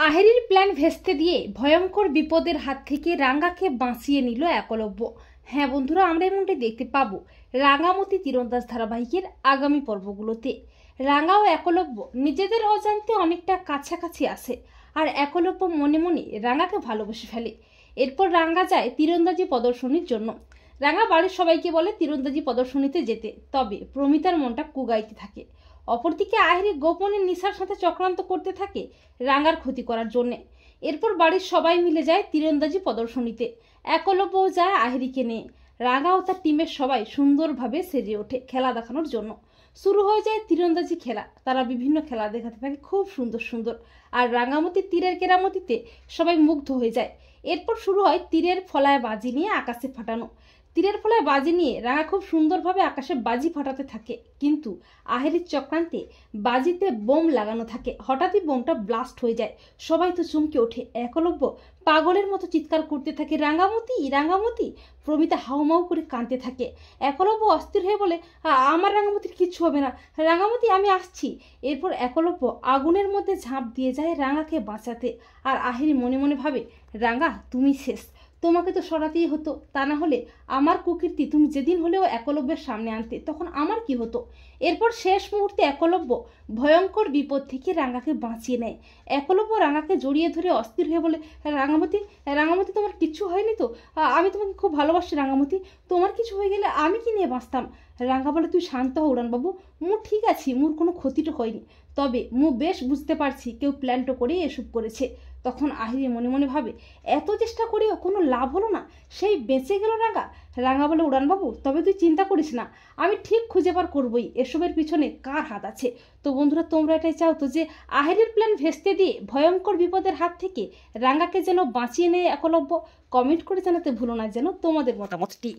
আহেরির plan ভেস্তে দিয়ে ভয়ঙ্কর বিপদের হাত থেকে রাঙ্গাকে বাঁচিয়ে নিল একলব্য। হ্যাঁ বন্ধুরা, আমরা এমনটাই দেখতে পাবো রাঙ্গামতি তীরন্দাজ ধারাবাহিকের আগামী পর্বগুলোতে। রাঙ্গা ও একলব্য নিজেদের অজান্তে অনেকটা কাছাকাছি আসে, আর একলব্য মনে মনে রাঙ্গাকে ভালোবেসে ফেলে। এরপর রাঙ্গা যায় তীরন্দাজি প্রদর্শনীর জন্য। রাঙ্গা বাড়ির সবাইকে বলে তীরন্দাজি প্রদর্শনীতে যেতে, তবে প্রমিতার মনটা কুগাইতে থাকে। অপরদিকে আহেরি গোপনে নিশার সাথে চক্রান্ত করতে থাকে রাঙ্গার ক্ষতি করার জন্যে। এরপর বাড়ির সবাই মিলে যায় তীরন্দাজি প্রদর্শনীতে। একলব্যও যায় আহেরিকে নিয়ে। রাঙ্গা ও তার টিমের সবাই সুন্দরভাবে সেজে ওঠে খেলা দেখানোর জন্য। শুরু হয়ে যায় তীরন্দাজি খেলা। তারা বিভিন্ন খেলা দেখাতে থাকে খুব সুন্দর সুন্দর, আর রাঙ্গামতির তীরের কেরামতিতে সবাই মুগ্ধ হয়ে যায়। এরপর শুরু হয় তীরের ফলায় বাজি নিয়ে আকাশে ফাটানো। তীরের ফলায় বাজি নিয়ে রাঙ্গা খুব সুন্দরভাবে আকাশে বাজি ফাটাতে থাকে, কিন্তু আহেরির চক্রান্তে বাজিতে বোম লাগানো থাকে। হঠাৎই বোমটা ব্লাস্ট হয়ে যায়। সবাই তো চমকে ওঠে। একলব্য পাগলের মতো চিৎকার করতে থাকে, রাঙ্গামতি রাঙ্গামতি। প্রমিতা হাউমাউ করে কাঁদতে থাকে। একলব্য অস্থির হয়ে বলে, আমার রাঙ্গামতির কিচ্ছু হবে না, রাঙ্গামতি আমি আসছি। এরপর একলব্য আগুনের মধ্যে ঝাঁপ দিয়ে যায় রাঙ্গাকে বাঁচাতে। আর আহেরি মনে মনে ভাবে, রাঙ্গা তুমি শেষ, তোমাকে তো সরাতেই হতো, তা না হলে আমার কুকীর্তি তুমি যেদিন হলেও একলব্যের সামনে আনতে, তখন আমার কি হতো। এরপর শেষ মুহূর্তে একলব্য ভয়ঙ্কর বিপদ থেকে রাঙ্গাকে বাঁচিয়ে নেয়। একলব্য রাঙ্গাকে জড়িয়ে ধরে অস্থির হয়ে বলে, রাঙ্গামতি রাঙ্গামতি তোমার কিচ্ছু হয়নি তো? আমি তোমাকে খুব ভালোবাসি রাঙ্গামতি, তোমার কিছু হয়ে গেলে আমি কি নিয়ে বাঁচতাম? রাঙ্গা বলে, তুই শান্ত হ উড়ানবাবু, মু ঠিক আছি, মোর কোনো ক্ষতিটা হয়নি, তবে মু বেশ বুঝতে পারছি কেউ প্ল্যানটা করে এসব করেছে। তখন আহেরি মনে মনে ভাবে, এত চেষ্টা করেও কোনো লাভ হলো না, সেই বেঁচে গেল রাঙ্গা। রাঙ্গা বলে, উড়ানবাবু তবে তুই চিন্তা করিস না, আমি ঠিক খুঁজে বার করবই এসবের পিছনে কার হাত আছে। তো বন্ধুরা, তোমরা এটাই চাও তো যে আহেরির প্ল্যান ভেস্তে দিয়ে ভয়ঙ্কর বিপদের হাত থেকে রাঙ্গাকে যেন বাঁচিয়ে নেয় একলব্য? কমেন্ট করে জানাতে ভুলো না যেন তোমাদের মতামতটি।